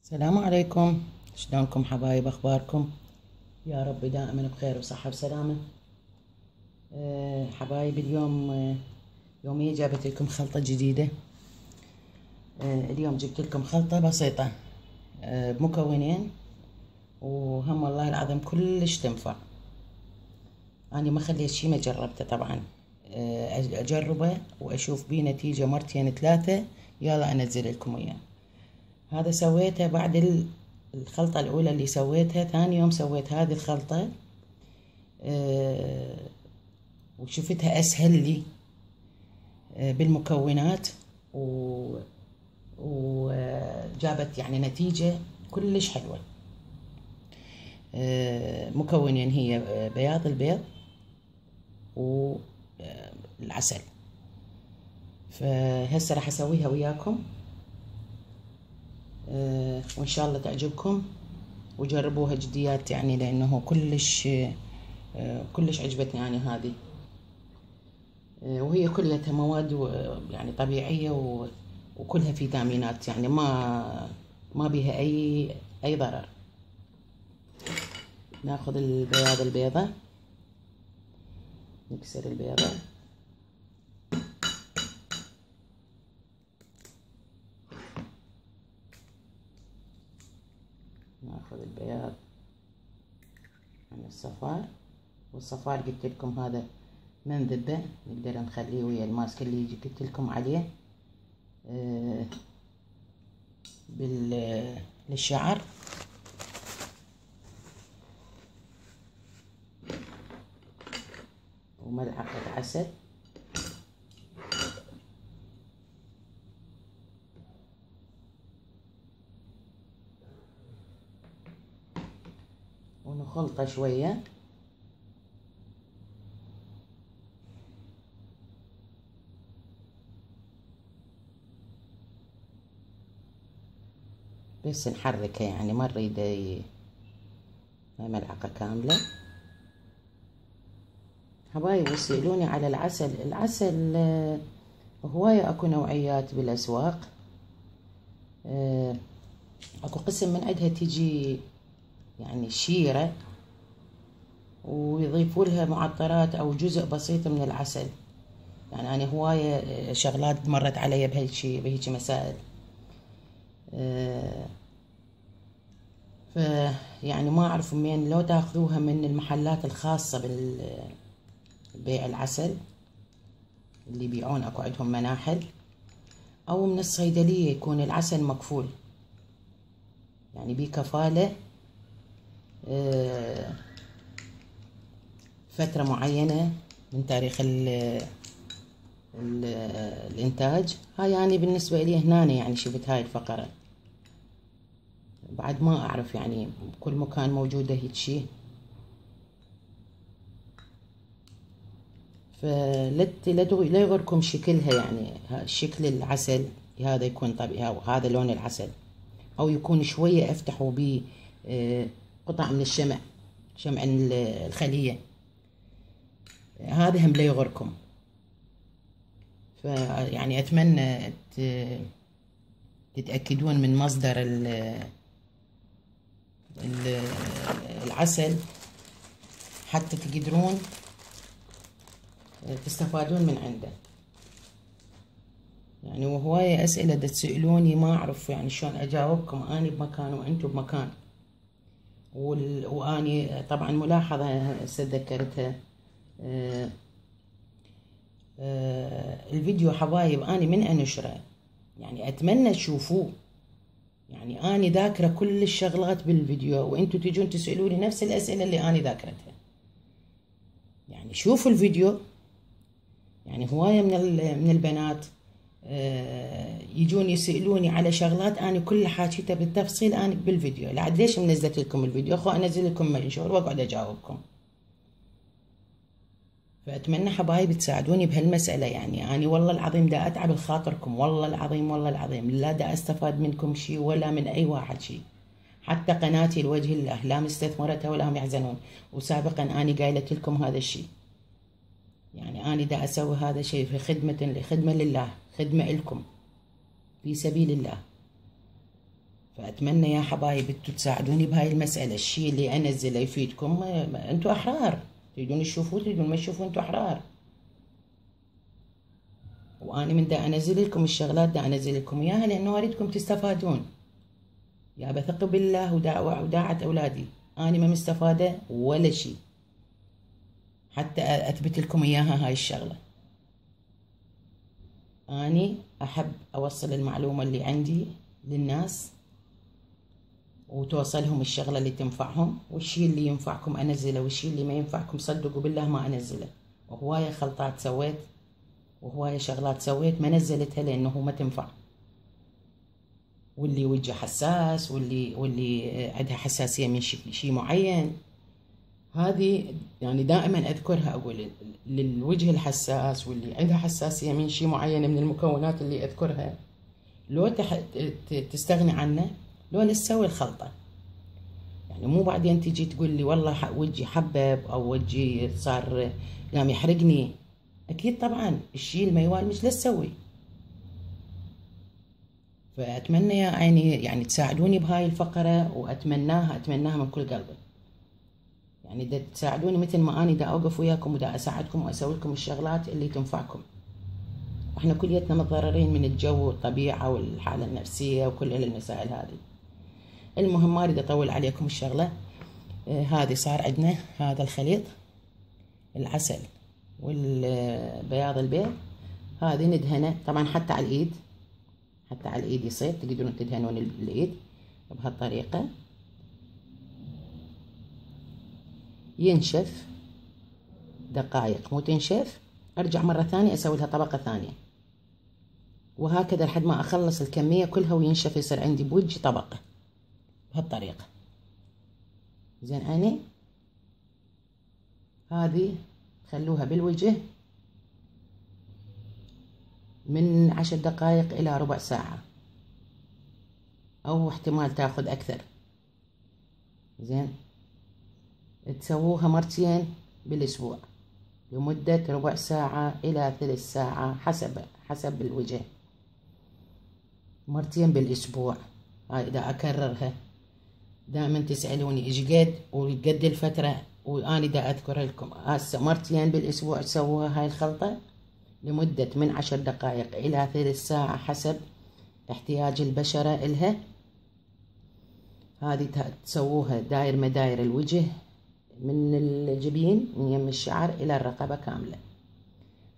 السلام عليكم. شلونكم حبايب؟ اخباركم؟ يا رب دائما بخير وصحة وسلامة. حبايب اليوم يومية جابت لكم خلطة جديدة. اليوم جبت لكم خلطة بسيطة بمكونين، وهم والله العظيم كلش تنفع. أنا ما خليت شي ما جربته طبعا. أجربه وأشوف بيه نتيجة مرتين ثلاثة يلا أنزل لكم إياه. هذا سويته بعد الخلطة الأولى اللي سويتها. ثاني يوم سويت هذه الخلطة وشفتها أسهل لي بالمكونات، وجابت يعني نتيجة كلش حلوة. مكونين هي بياض البيض والعسل. فهسه راح أسويها وياكم، وإن شاء الله تعجبكم وجربوها جديات يعني، لأنه كلش عجبتني أنا هذه. وهي كلها مواد يعني طبيعية وكلها فيتامينات، يعني ما بيها أي ضرر. ناخذ البيضة، نكسر البيضة، ناخذ البياض عن الصفار. والصفار قلت لكم هذا منذبه، نقدر نخليه ويا الماسك اللي قلت لكم عليه للشعر. وملعقة عسل، ونخلطه شوية. بس نحركه يعني ما نريد ملعقة كاملة. حبايب يسألوني على العسل هواية اكو نوعيات بالاسواق. اكو قسم من عندها تجي يعني شيرة ويضيفوا لها معطرات او جزء بسيط من العسل. يعني انا هواية شغلات مرت علي بهيجي مسائل. يعني ما اعرف منين، لو تاخذوها من المحلات الخاصة بالبيع العسل اللي يبيعون، اكو عندهم مناحل، او من الصيدلية يكون العسل مكفول، يعني بكفالة فترة معينة من تاريخ الانتاج. هاي يعني بالنسبة لي هنا يعني شفت هاي الفقرة، بعد ما اعرف يعني بكل مكان موجودة هيك شي. لا يغركم شكلها، يعني شكل العسل هذا يكون طبيعي، او هذا لون العسل، او يكون شوية افتحوا به قطع من شمع الخلية. هذا هم لا يغركم. فيعني اتمنى تتأكدون من مصدر العسل حتى تقدرون تستفادون من عنده. يعني وهواية أسئلة تسألوني ما أعرف يعني شلون أجاوبكم. أنا بمكان وأنتم بمكان. وأني طبعا ملاحظة هسه تذكرتها، الفيديو حبايب أنا من أنشره يعني أتمنى تشوفوه. يعني أنا ذاكرة كل الشغلات بالفيديو، وأنتم تجون تسألوني نفس الأسئلة اللي أنا ذاكرتها. يعني شوفوا الفيديو. يعني هواية من البنات يجون يسألوني على شغلات أنا كل حاجتها بالتفصيل أنا بالفيديو. لعد ليش منزلت لكم الفيديو؟ أخو أنزل لكم منشور وأقعد أجاوبكم. فأتمنى حبايبي تساعدوني بهالمسألة. يعني أنا والله العظيم دا أتعب بخاطركم، والله العظيم لا دا أستفاد منكم شي ولا من أي واحد شي. حتى قناتي لوجه الله لا مستثمرتها ولا هم يحزنون. وسابقا أنا قايلت لكم هذا الشي. يعني أنا دا أسوي هذا الشيء في خدمة لله، خدمة لكم في سبيل الله. فأتمنى يا حبايب انتوا تساعدوني بهاي المسألة. الشيء اللي أنزله يفيدكم انتوا أحرار، تريدون تشوفوه تريدون ما تشوفوه انتوا أحرار. وأنا من دا أنزل لكم الشغلات دا أنزل لكم إياها لأنه أريدكم تستفادون. يا بثق بالله وداعة أولادي، أنا ما مستفادة ولا شيء حتى أثبت لكم إياها هاي الشغلة. أنا أحب أوصل المعلومة اللي عندي للناس وتوصلهم الشغلة اللي تنفعهم، والشيء اللي ينفعكم أنزله والشيء اللي ما ينفعكم صدقوا بالله ما أنزله. وهواية خلطات سويت وهواية شغلات سويت ما نزلتها لأنه ما تنفع، واللي وجه حساس واللي عندها حساسية من شيء معين. هذه يعني دائما أذكرها، أقول للوجه الحساس واللي عندها حساسية من شيء معين من المكونات اللي أذكرها، لو تستغني عنه لو نسوي الخلطة. يعني مو بعدين تيجي تقول لي والله وجهي حبب أو وجهي صار قام يحرقني. أكيد طبعا الشيء الميوال مش لتسوي. فأتمنى يا عيني يعني تساعدوني بهاي الفقرة، وأتمناها من كل قلبي. يعني دا تساعدوني مثل ما أنا دا أوقف وياكم ودا أساعدكم وأسوي لكم الشغلات اللي تنفعكم. احنا كليتنا متضررين من الجو والطبيعة والحالة النفسية وكل المسائل هذه. المهم ما أريد أطول عليكم الشغلة. هذه صار عندنا هذا الخليط، العسل والبياض البيض، هذه ندهنه طبعا حتى على الإيد، حتى على الإيد يصير تقدرون تدهنون الإيد بهالطريقة. ينشف دقائق، مو تنشف أرجع مرة ثانية أسوي لها طبقة ثانية، وهكذا لحد ما أخلص الكمية كلها وينشف، يصير عندي بوجه طبقة بهالطريقة. زين عيني هذه خلوها بالوجه من 10 دقائق إلى ربع ساعة، أو احتمال تاخذ أكثر. زين تسووها مرتين بالأسبوع لمدة ربع ساعة إلى 3 ساعة حسب الوجه، مرتين بالأسبوع. هاي إذا أكررها دائما تسألوني إيش قد وقد الفترة، وأنا دا أذكر لكم هسه مرتين بالأسبوع تسووها هاي الخلطة لمدة من 10 دقائق إلى 3 ساعة حسب احتياج البشرة إلها. هذه تسووها داير مداير الوجه من الجبين من يم الشعر إلى الرقبة كاملة.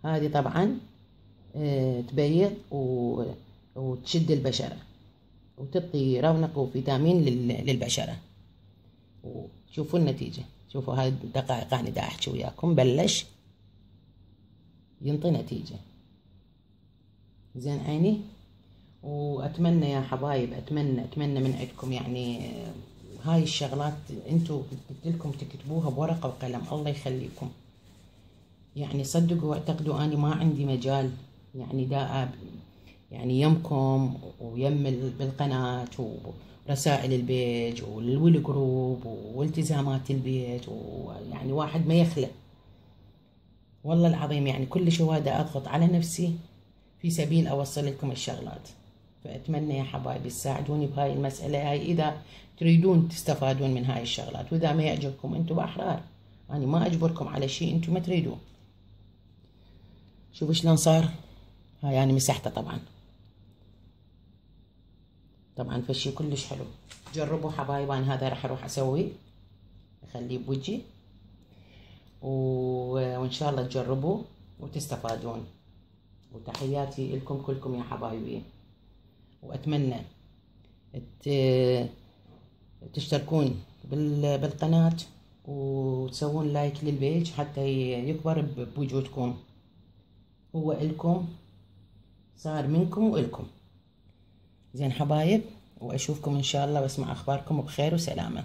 هذه طبعا تبيض وتشد البشرة وتعطي رونق وفيتامين للبشرة. وشوفوا النتيجة، شوفوا هاي الدقائق أنا دا أحكي وياكم بلش ينطي نتيجة. زين عيني، وأتمنى يا حبايب أتمنى من عندكم يعني هاي الشغلات انتوا قلت لكم تكتبوها بورقة وقلم، الله يخليكم. يعني صدقوا واعتقدوا أنا ما عندي مجال يعني دا يعني يمكم ويم بالقناة ورسائل البيج والجروب والتزامات البيت، ويعني واحد ما يخلى والله العظيم. يعني كل شوية دا أضغط على نفسي في سبيل أوصل لكم الشغلات. فأتمنى يا حبايبي تساعدوني بهاي المسألة هاي إذا تريدون تستفادون من هاي الشغلات، وإذا ما يعجبكم أنتم بأحرار، أنا ما أجبركم على شيء أنتم ما تريدون. شوفوا شلون صار. هاي يعني مسحته طبعا فشي كلش حلو. جربوا حبايب، أنا هذا راح أروح أسوي أخليه بوجهي وإن شاء الله تجربوا وتستفادون. وتحياتي لكم كلكم يا حبايبي، وأتمنى تشتركون بالقناة وتسوون لايك للبيج حتى يكبر بوجودكم. هو إلكم، صار منكم وإلكم. زين حبايب، وأشوفكم إن شاء الله وأسمع أخباركم بخير وسلامة.